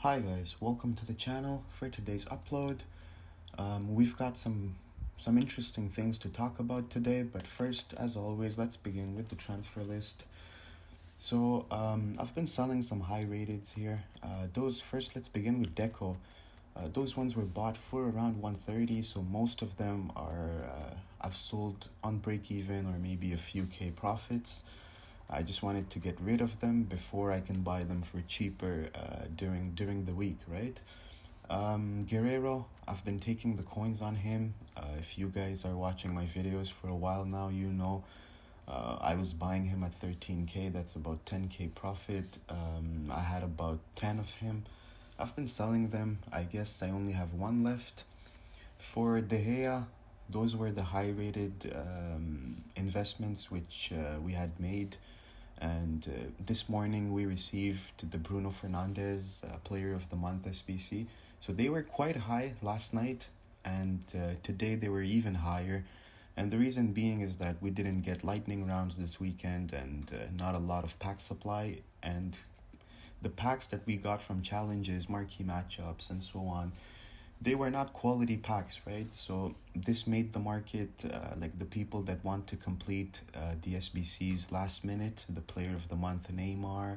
Hi guys, welcome to the channel for today's upload. We've got some interesting things to talk about today, but first, as always, let's begin with the transfer list. I've been selling some high rateds here. Let's begin with Deco. Those ones were bought for around 130, so most of them are I've sold on break even or maybe a few K profits. I just wanted to get rid of them before I can buy them for cheaper during the week, right? Guerrero, I've been taking the coins on him. If you guys are watching my videos for a while now, you know I was buying him at 13K. That's about 10K profit. I had about 10 of him. I've been selling them. I guess I only have one left. For De Gea, those were the high rated investments which we had made. And this morning we received the Bruno Fernandes Player of the Month SBC. So they were quite high last night, and today they were even higher. And the reason being is that we didn't get lightning rounds this weekend and not a lot of pack supply. And the packs that we got from challenges, marquee matchups, and so on, they were not quality packs, right? So this made the market like the people that want to complete the SBCs last minute, the Player of the Month Neymar,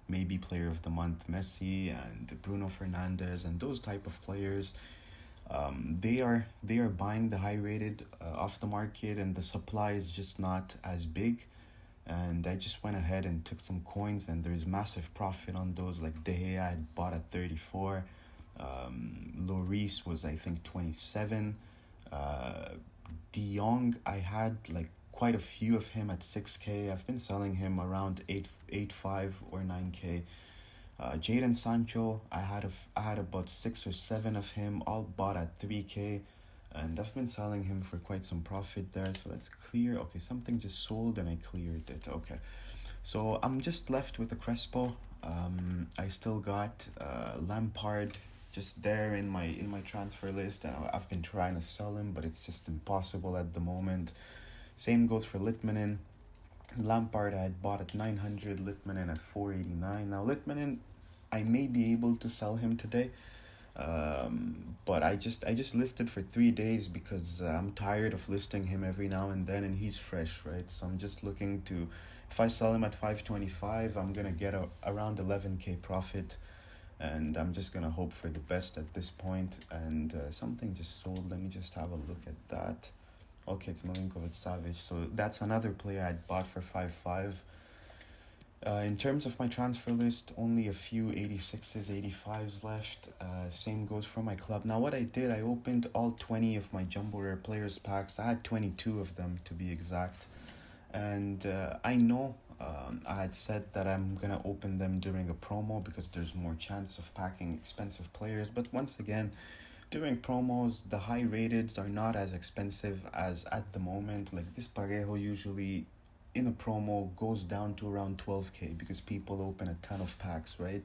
maybe Player of the Month Messi and Bruno Fernandes and those type of players. They are buying the high rated off the market, and the supply is just not as big. And I just went ahead and took some coins, and there's massive profit on those. Like De Gea I had bought at 34. Lloris was I think 27. De Jong I had like quite a few of him at 6K. I've been selling him around 8.5 or 9K. Jadon Sancho I had about 6 or 7 of him, all bought at 3K, and I've been selling him for quite some profit there. So let's clear. Okay, something just sold and I cleared it. Okay, so I'm just left with the Crespo. I still got Lampard just there in my transfer list, and I've been trying to sell him, but it's just impossible at the moment. Same goes for Litmanen. Lampard I had bought at 900, Litmanen at 489. Now Litmanen, I may be able to sell him today, but I just listed for 3 days because I'm tired of listing him every now and then, and he's fresh, right? So I'm just looking to, if I sell him at 525, I'm gonna get around 11K profit, and I'm just gonna hope for the best at this point. And something just sold. Let me just have a look at that. Okay, it's Milinkovic-Savic. So that's another player I'd bought for 5.5. In terms of my transfer list, only a few 86s, 85s left. Same goes for my club. Now what I did, I opened all 20 of my Jumbo Rare Players packs. I had 22 of them to be exact. And I know I had said that I'm gonna open them during a promo because there's more chance of packing expensive players. But once again, during promos, the high rateds are not as expensive as at the moment. Like this Parejo usually in a promo goes down to around 12K because people open a ton of packs, right?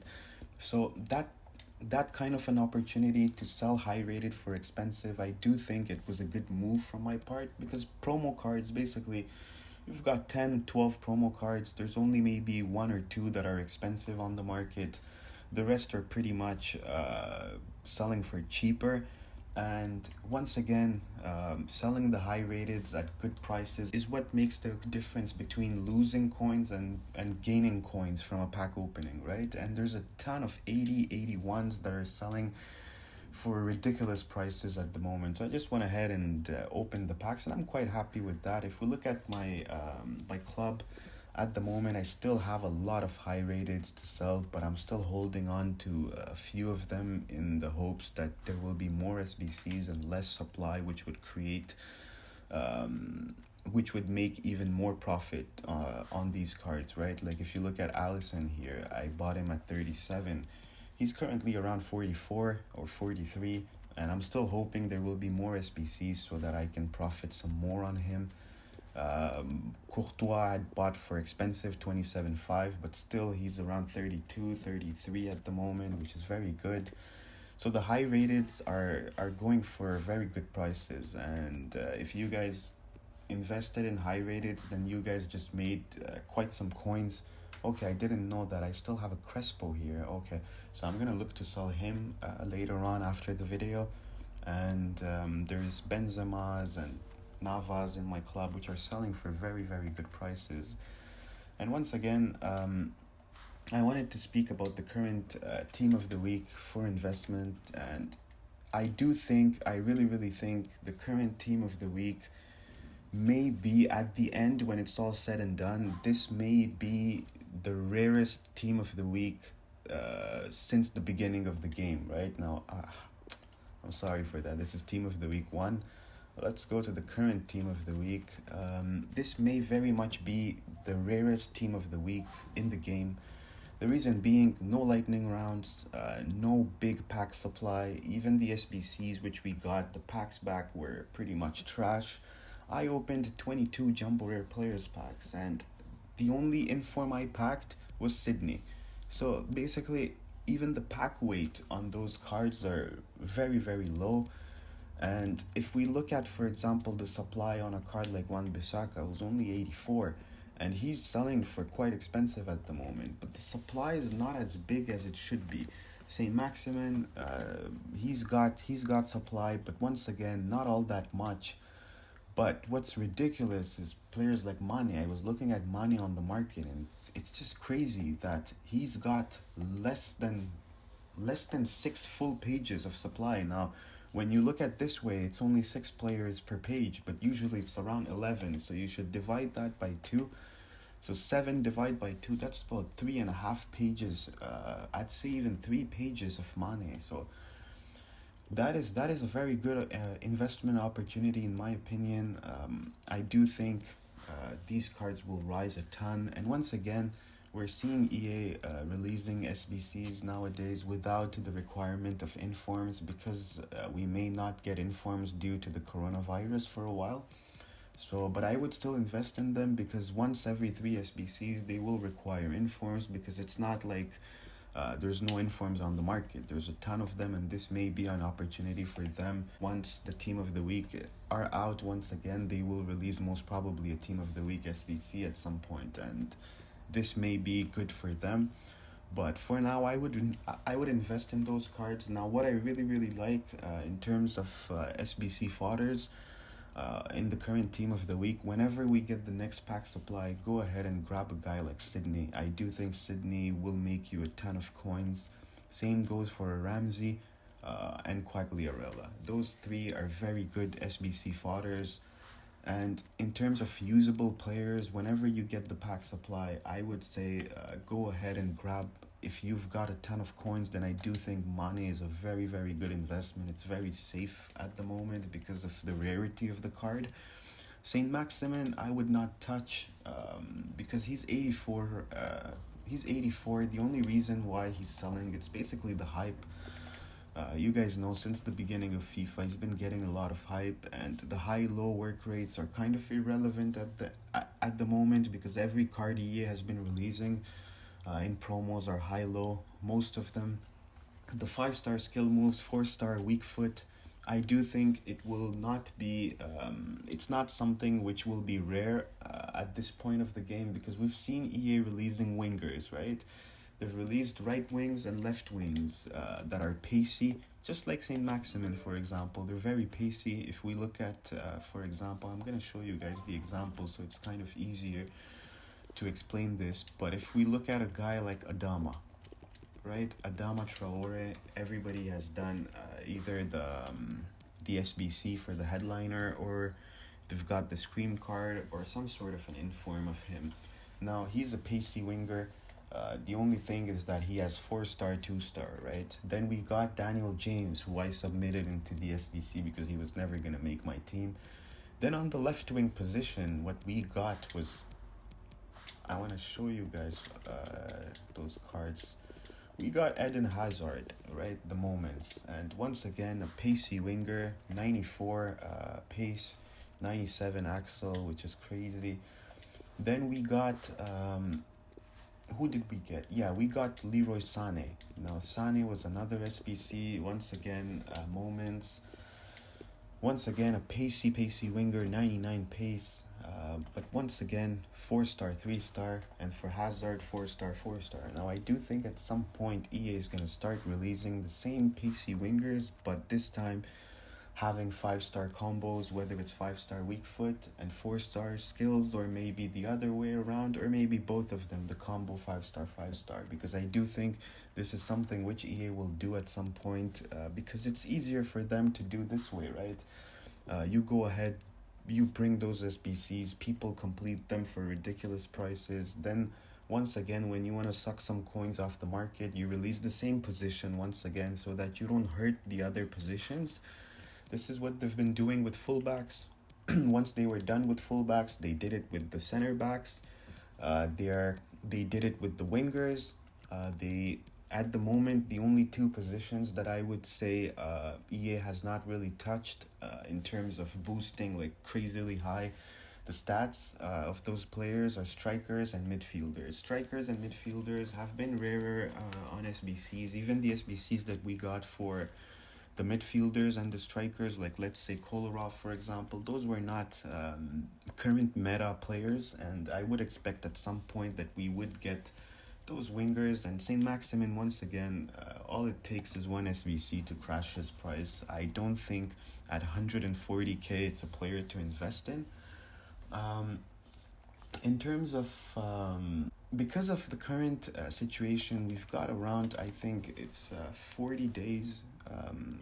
So that kind of an opportunity to sell high rated for expensive, I do think it was a good move from my part, because promo cards, basically you've got 10 12 promo cards, there's only maybe one or two that are expensive on the market. The rest are pretty much selling for cheaper. And once again, selling the high rateds at good prices is what makes the difference between losing coins and gaining coins from a pack opening, right? And there's a ton of 80 81s that are selling for ridiculous prices at the moment. So I just went ahead and opened the packs, and I'm quite happy with that. If we look at my club, at the moment I still have a lot of high rateds to sell, but I'm still holding on to a few of them in the hopes that there will be more SBCs and less supply, which would create which would make even more profit on these cards, right? Like if you look at Allison here, I bought him at 37. He's currently around 44 or 43, and I'm still hoping there will be more SBCs so that I can profit some more on him. Courtois I bought for expensive, 27.5, but still he's around 32 33 at the moment, which is very good. So the high rateds are going for very good prices, and if you guys invested in high rated, then you guys just made quite some coins Okay, I didn't know that. I still have a Crespo here. Okay, so I'm gonna look to sell him later on after the video. And there's Benzema's and Navas in my club, which are selling for very, very good prices. And once again, I wanted to speak about the current team of the week for investment. And I really, really think the current team of the week may be at the end when it's all said and done. This may be the rarest team of the week since the beginning of the game, right? Now, I'm sorry for that. This is team of the week one. Let's go to the current team of the week. This may very much be the rarest team of the week in the game. The reason being, no lightning rounds, no big pack supply. Even the SBCs which we got, the packs back were pretty much trash. I opened 22 Jumbo Rare Players packs, and the only inform I packed was Sydney. So basically, even the pack weight on those cards are very, very low. And if we look at, for example, the supply on a card like Wan Bissaka, who's only 84, and he's selling for quite expensive at the moment, but the supply is not as big as it should be. Saint Maximin, he's got supply, but once again, not all that much. But what's ridiculous is players like Mane. I was looking at Mane on the market, and it's just crazy that he's got less than 6 full pages of supply now. When you look at this way, it's only 6 players per page, but usually it's around 11. So you should divide that by two. So 7 divided by two, that's about 3.5 pages. I'd say even 3 pages of Mane. So that is a very good investment opportunity in my opinion. I do think these cards will rise a ton, and once again, we're seeing EA releasing SBCs nowadays without the requirement of informs, because we may not get informs due to the coronavirus for a while. So, but I would still invest in them, because once every 3 SBCs they will require informs, because it's not like there's no informs on the market. There's a ton of them, and this may be an opportunity for them. Once the team of the week are out, once again, they will release most probably a team of the week SBC at some point, and this may be good for them. But for now, I would invest in those cards. Now, what I really, really like in terms of SBC fodders, in the current team of the week, whenever we get the next pack supply, go ahead and grab a guy like Sydney. I do think Sydney will make you a ton of coins. Same goes for a Ramsey and Quagliarella. Those three are very good SBC fodders. And in terms of usable players, whenever you get the pack supply, I would say go ahead and grab. If you've got a ton of coins, then I do think Mane is a very, very good investment. It's very safe at the moment because of the rarity of the card. Saint Maximin, I would not touch because he's 84. He's 84. The only reason why he's selling, it's basically the hype. You guys know since the beginning of FIFA, he's been getting a lot of hype, and the high-low work rates are kind of irrelevant at the moment, because every card EA has been releasing in promos are high-low, most of them. The 5-star skill moves, 4-star weak foot. I do think it will not be. It's not something which will be rare at this point of the game, because we've seen EA releasing wingers, right? They've released right wings and left wings that are pacey, just like Saint Maximin, for example. They're very pacey. If we look at, for example, I'm going to show you guys the example so it's kind of easier to explain this. But if we look at a guy like Adama, right? Adama Traore, everybody has done either the SBC for the headliner, or they've got the Scream card or some sort of an inform of him. Now, he's a pacey winger. The only thing is that he has 4-star, 2-star, right? Then we got Daniel James, who I submitted into the SBC because he was never going to make my team. Then on the left wing position, what we got was, I want to show you guys those cards. We got Eden Hazard, right? The moments. And once again, a pacey winger, 94 pace, 97 axle, which is crazy. Then we got... who did we get? Yeah, we got Leroy Sané. Now, Sané was another SBC. Once again, moments. Once again, a pacey winger, 99 pace. But once again, 4 star, 3 star, and for Hazard, 4 star, 4 star. Now, I do think at some point EA is going to start releasing the same pacey wingers, but this time having 5 star combos, whether it's 5 star weak foot and 4 star skills, or maybe the other way around, or maybe both of them, the combo 5 star, 5 star. Because I do think this is something which EA will do at some point, because it's easier for them to do this way, right? You go ahead, you bring those SBCs, people complete them for ridiculous prices. Then, once again, when you want to suck some coins off the market, you release the same position once again so that you don't hurt the other positions. This is what they've been doing with fullbacks. Once they were done with fullbacks, they did it with the center backs. They did it with the wingers. They At the moment, the only two positions that I would say EA has not really touched in terms of boosting like crazily high the stats of those players are strikers and midfielders. Strikers and midfielders have been rarer on SBCs. Even the SBCs that we got for the midfielders and the strikers, like let's say Kolarov, for example, those were not current meta players, and I would expect at some point that we would get those wingers. And Saint Maximin, once again, all it takes is one SVC to crash his price. I don't think at 140k it's a player to invest in. In terms of because of the current situation, we've got around, I think it's 40 days.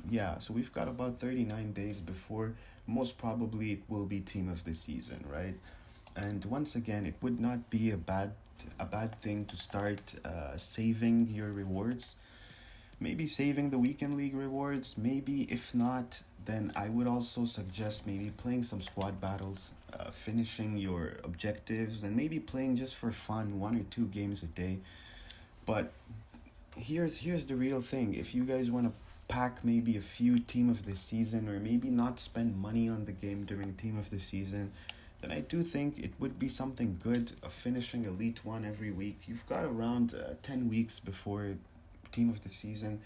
Yeah, so we've got about 39 days before most probably it will be team of the season, right? And once again, it would not be a bad thing to start saving your rewards. Maybe saving the weekend league rewards. Maybe if not, then I would also suggest maybe playing some squad battles, finishing your objectives, and maybe playing just for fun 1 or 2 games a day. But here's the real thing. If you guys want to pack maybe a few team of the season, or maybe not spend money on the game during team of the season, then I do think it would be something good of finishing Elite 1 every week. You've got around 10 weeks before team of the season.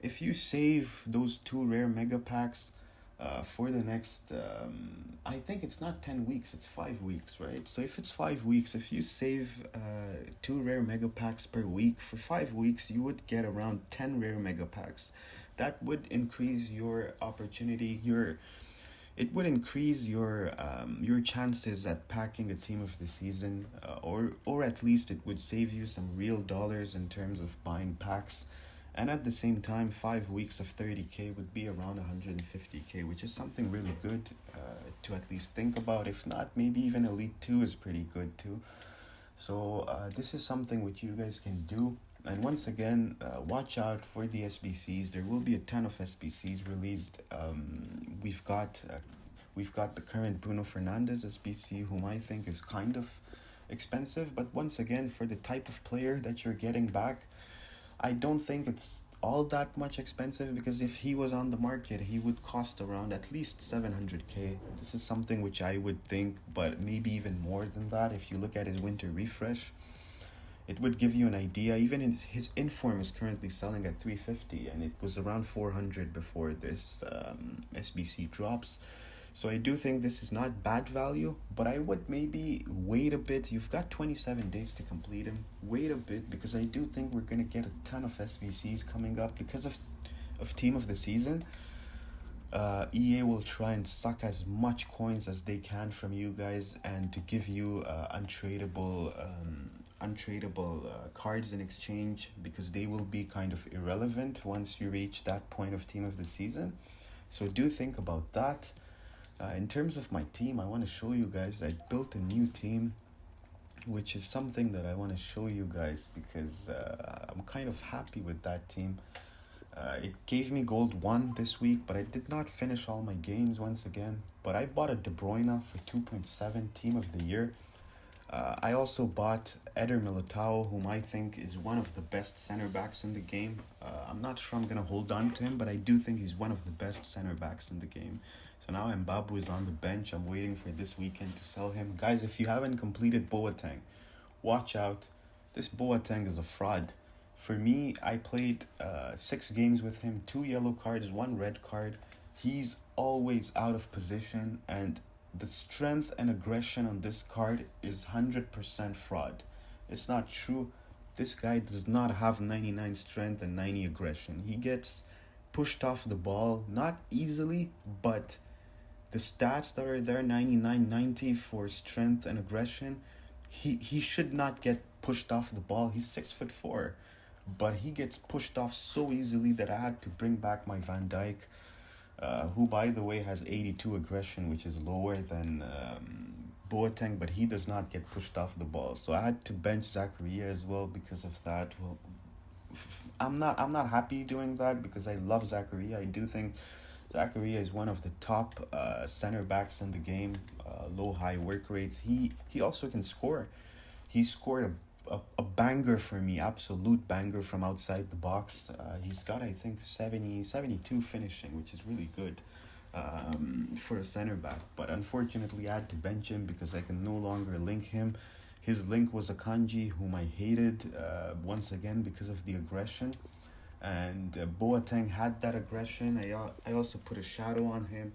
If you save those 2 rare mega packs for the next, I think it's not 10 weeks, it's 5 weeks, right? So if it's 5 weeks, if you save 2 rare mega packs per week, for 5 weeks, you would get around 10 rare mega packs. That would increase your opportunity, it would increase your chances at packing a team of the season, or at least it would save you some real dollars in terms of buying packs. And at the same time, 5 weeks of 30k would be around 150k, which is something really good to at least think about. If not, maybe even Elite 2 is pretty good too. So this is something which you guys can do. And once again, watch out for the SBCs. There will be a ton of SBCs released. We've got the current Bruno Fernandes SBC, whom I think is kind of expensive. But once again, for the type of player that you're getting back, I don't think it's all that much expensive, because if he was on the market, he would cost around at least 700k. This is something which I would think, but maybe even more than that if you look at his winter refresh. It would give you an idea. Even his inform is currently selling at 350, and it was around 400 before this SBC drops. So I do think this is not bad value, but I would maybe wait a bit. You've got 27 days to complete him. Wait a bit, because I do think we're going to get a ton of SBCs coming up because of team of the season. EA will try and suck as much coins as they can from you guys, and to give you untradeable cards in exchange, because they will be kind of irrelevant once you reach that point of team of the season. So do think about that. In terms of my team, I want to show you guys I built a new team, which is something that I want to show you guys, because I'm kind of happy with that team. It gave me gold 1 this week, but I did not finish all my games once again. But I bought a De Bruyne for 2.7 team of the year. I also bought Eder Militao, whom I think is one of the best center backs in the game. I'm not sure I'm going to hold on to him, but I do think he's one of the best center backs in the game. So now Mbabu is on the bench. I'm waiting for this weekend to sell him. Guys, if you haven't completed Boateng, watch out. This Boateng is a fraud. For me, I played 6 games with him, 2 yellow cards, 1 red card. He's always out of position, and the strength and aggression on this card is 100% fraud. It's not true. This guy does not have 99 strength and 90 aggression. He gets pushed off the ball, not easily, but the stats that are there, 99, 90 for strength and aggression, he should not get pushed off the ball. He's 6'4", but he gets pushed off so easily that I had to bring back my Van Dyke, who by the way has 82 aggression, which is lower than Boateng, but he does not get pushed off the ball. So I had to bench Zakaria as well because of that. Well, I'm not happy doing that because I love Zakaria. I do think Zakaria is one of the top center backs in the game. Low high work rates. He also can score. He scored a banger for me, absolute banger from outside the box. He's got, I think, 72 finishing, which is really good for a center back. But unfortunately, I had to bench him because I can no longer link him. His link was Akanji, whom I hated once again because of the aggression. And Boateng had that aggression. I also put a shadow on him.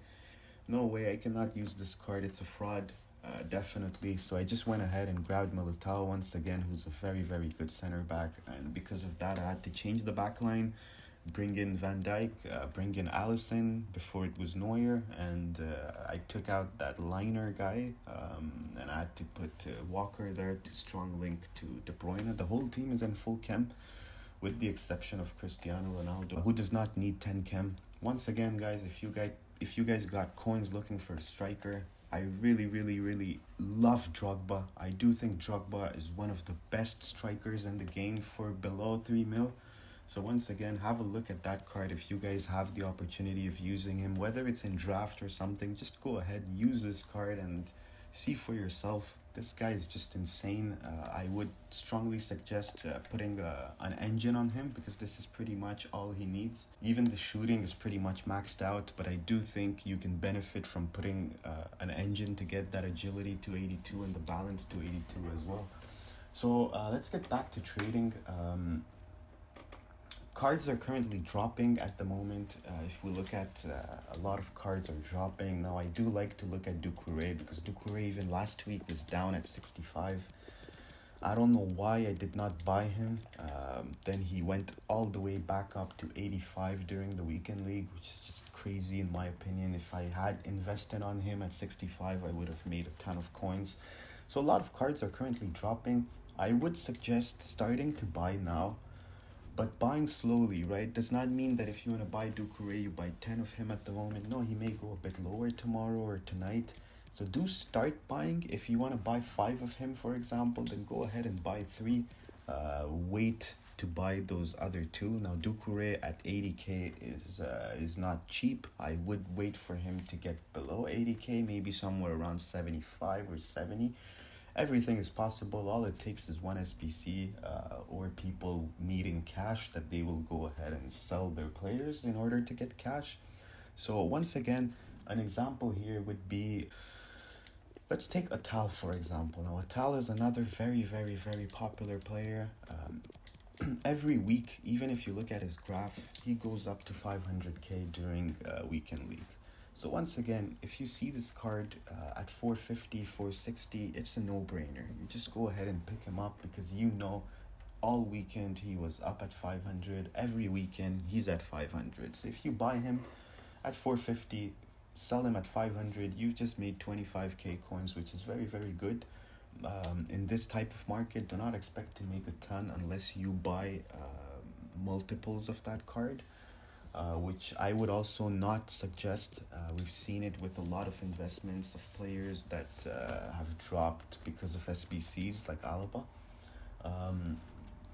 No way, I cannot use this card. It's a fraud, definitely. So I just went ahead and grabbed Militao once again, who's a very, very good center back. And because of that, I had to change the back line, bring in Van Dijk, bring in Allison before it was Neuer. And I took out that liner guy, and I had to put Walker there to strong link to De Bruyne. The whole team is in full chem, with the exception of Cristiano Ronaldo, who does not need 10 chem. Once again, guys, if you guys got coins looking for a striker, I really, really, really love Drogba. I do think Drogba is one of the best strikers in the game for below 3 mil. So once again, have a look at that card if you guys have the opportunity of using him, whether it's in draft or something. Just go ahead, use this card and see for yourself. This guy is just insane. I would strongly suggest putting an engine on him because this is pretty much all he needs. Even the shooting is pretty much maxed out, but I do think you can benefit from putting an engine to get that agility to 82 and the balance to 82 as well. So let's get back to trading. Cards are currently dropping at the moment. If we look at a lot of cards are dropping. Now I do like to look at Doucouré because Doucouré even last week was down at 65. I don't know why I did not buy him. Then he went all the way back up to 85 during the weekend league, which is just crazy in my opinion. If I had invested on him at 65, I would have made a ton of coins. So a lot of cards are currently dropping. I would suggest starting to buy now, but buying slowly, right? Does not mean that if you want to buy Doucouré, you buy 10 of him at the moment. No, he may go a bit lower tomorrow or tonight. So do start buying. If you want to buy 5 of him, for example, then go ahead and buy 3. Wait to buy those other 2. Now, Doucouré at 80k is not cheap. I would wait for him to get below 80k, maybe somewhere around 75 or 70. Everything is possible. All it takes is one SBC or people needing cash that they will go ahead and sell their players in order to get cash. So once again, an example here would be, let's take Atal for example. Now Atal is another very, very, very popular player. Every week, even if you look at his graph, he goes up to 500k during weekend league. So once again, if you see this card at 450, 460, it's a no-brainer. You just go ahead and pick him up because you know all weekend he was up at 500. Every weekend he's at 500. So if you buy him at 450, sell him at 500, you've just made 25k coins, which is very, very good. In this type of market, do not expect to make a ton unless you buy multiples of that card. Which I would also not suggest. We've seen it with a lot of investments of players that have dropped because of SBCs like Alaba.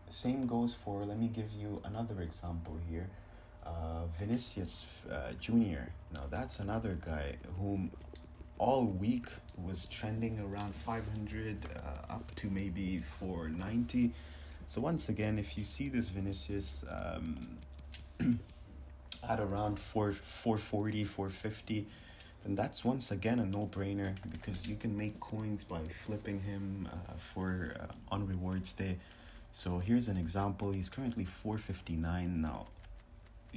Same goes for, let me give you another example here. Vinicius Jr. Now that's another guy whom all week was trending around 500 up to maybe 490. So once again, if you see this Vinicius at around 440, 450, then that's once again a no-brainer because you can make coins by flipping him for on rewards day. So here's an example. He's currently 459 now.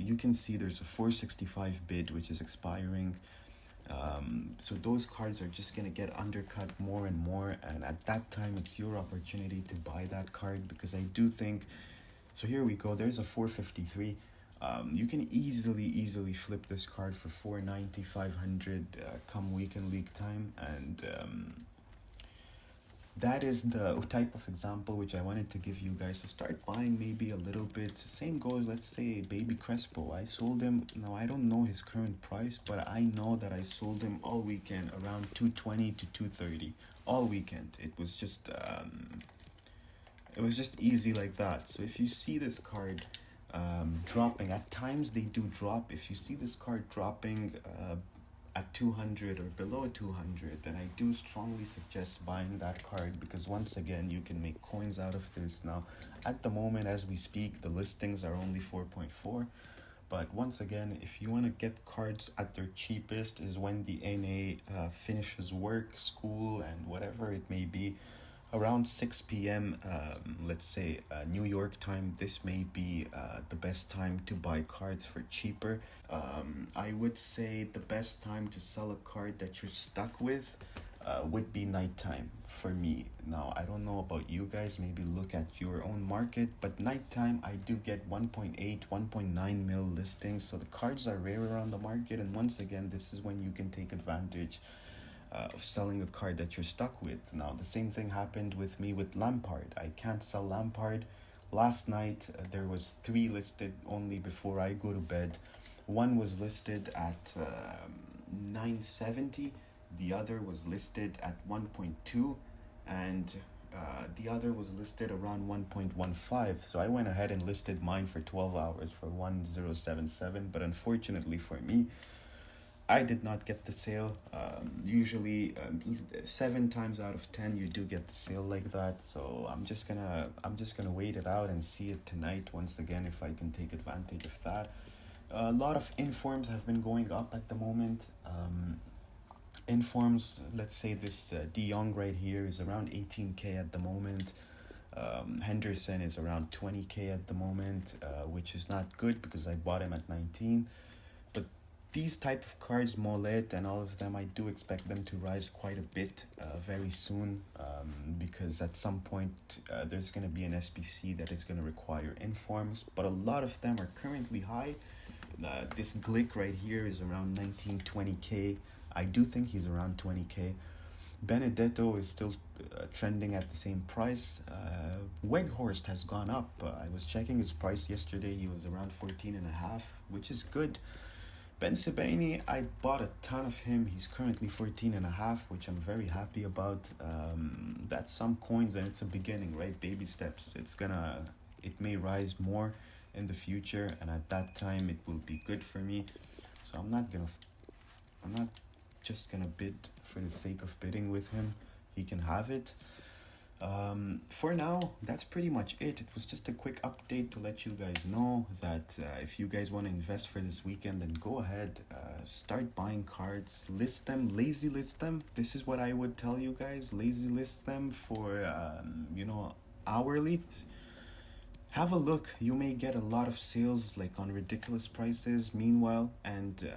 you can see there's a 465 bid which is expiring. So those cards are just gonna get undercut more and more, and at that time it's your opportunity to buy that card, because I do think so. Here we go. There's a 453. You can easily flip this card for 490, 500 come weekend league time, and that is the type of example which I wanted to give you guys. To start buying maybe a little bit. Same goes, let's say Baby Crespo. I sold him. Now I don't know his current price, but I know that I sold him all weekend around 220 to 230 all weekend. It was just easy like that. So if you see this card dropping, at times they do drop. If you see this card dropping at 200 or below 200, then I do strongly suggest buying that card, because once again you can make coins out of this. Now at the moment as we speak, the listings are only 4.4, but once again, if you want to get cards at their cheapest is when the NA finishes work, school, and whatever it may be. Around 6 p.m., let's say New York time, this may be the best time to buy cards for cheaper. I would say the best time to sell a card that you're stuck with would be nighttime for me. Now, I don't know about you guys, maybe look at your own market, but nighttime I do get 1.8, 1.9 mil listings, so the cards are rarer on the market, and once again, this is when you can take advantage of selling a card that you're stuck with. Now, the same thing happened with me with Lampard. I can't sell Lampard. Last night, there was 3 listed only before I go to bed. One was listed at 970. The other was listed at 1.2. And the other was listed around 1.15. So I went ahead and listed mine for 12 hours for 1077. But unfortunately for me, I did not get the sale. Usually 7 times out of 10 you do get the sale like that. So I'm just gonna wait it out and see it tonight once again if I can take advantage of that. A lot of informs have been going up at the moment. Informs, let's say this De Jong right here is around 18k at the moment. Henderson is around 20k at the moment, which is not good because I bought him at 19. But these type of cards, Molet and all of them, I do expect them to rise quite a bit very soon, because at some point there's going to be an SBC that is going to require informs, but a lot of them are currently high. This Glick right here is around 19-20k. I do think he's around 20k. Benedetto is still trending at the same price. Weghorst has gone up. I was checking his price yesterday. He was around 14.5, which is good. Ben Sebaini, I bought a ton of him. He's currently 14.5, which I'm very happy about. That's some coins, and it's a beginning, right? Baby steps. It may rise more in the future, and at that time it will be good for me. So I'm not just gonna bid for the sake of bidding with him. He can have it. For now, that's pretty much it. It was just a quick update to let you guys know that if you guys want to invest for this weekend, then go ahead, start buying cards, list them, lazy list them. This is what I would tell you guys, lazy list them for hourly. Have a look. You may get a lot of sales like on ridiculous prices meanwhile, and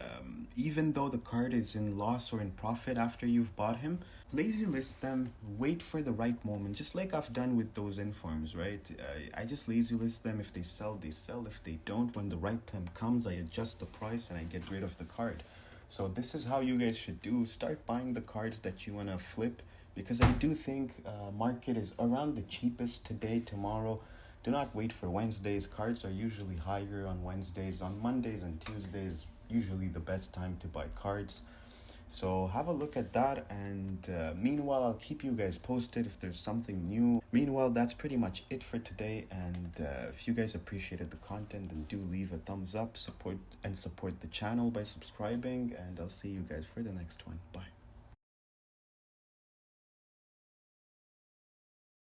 even though the card is in loss or in profit after you've bought him, lazy list them, wait for the right moment, just like I've done with those informs, right? I just lazy list them. If they sell, they sell. If they don't, when the right time comes, I adjust the price and I get rid of the card. So this is how you guys should do. Start buying the cards that you want to flip, because I do think market is around the cheapest today, tomorrow. Do not wait for Wednesdays. Cards are usually higher on Wednesdays. On Mondays and Tuesdays, usually the best time to buy cards. So have a look at that, and meanwhile, I'll keep you guys posted if there's something new. Meanwhile, that's pretty much it for today, and if you guys appreciated the content, then do leave a thumbs up, support the channel by subscribing, and I'll see you guys for the next one. Bye.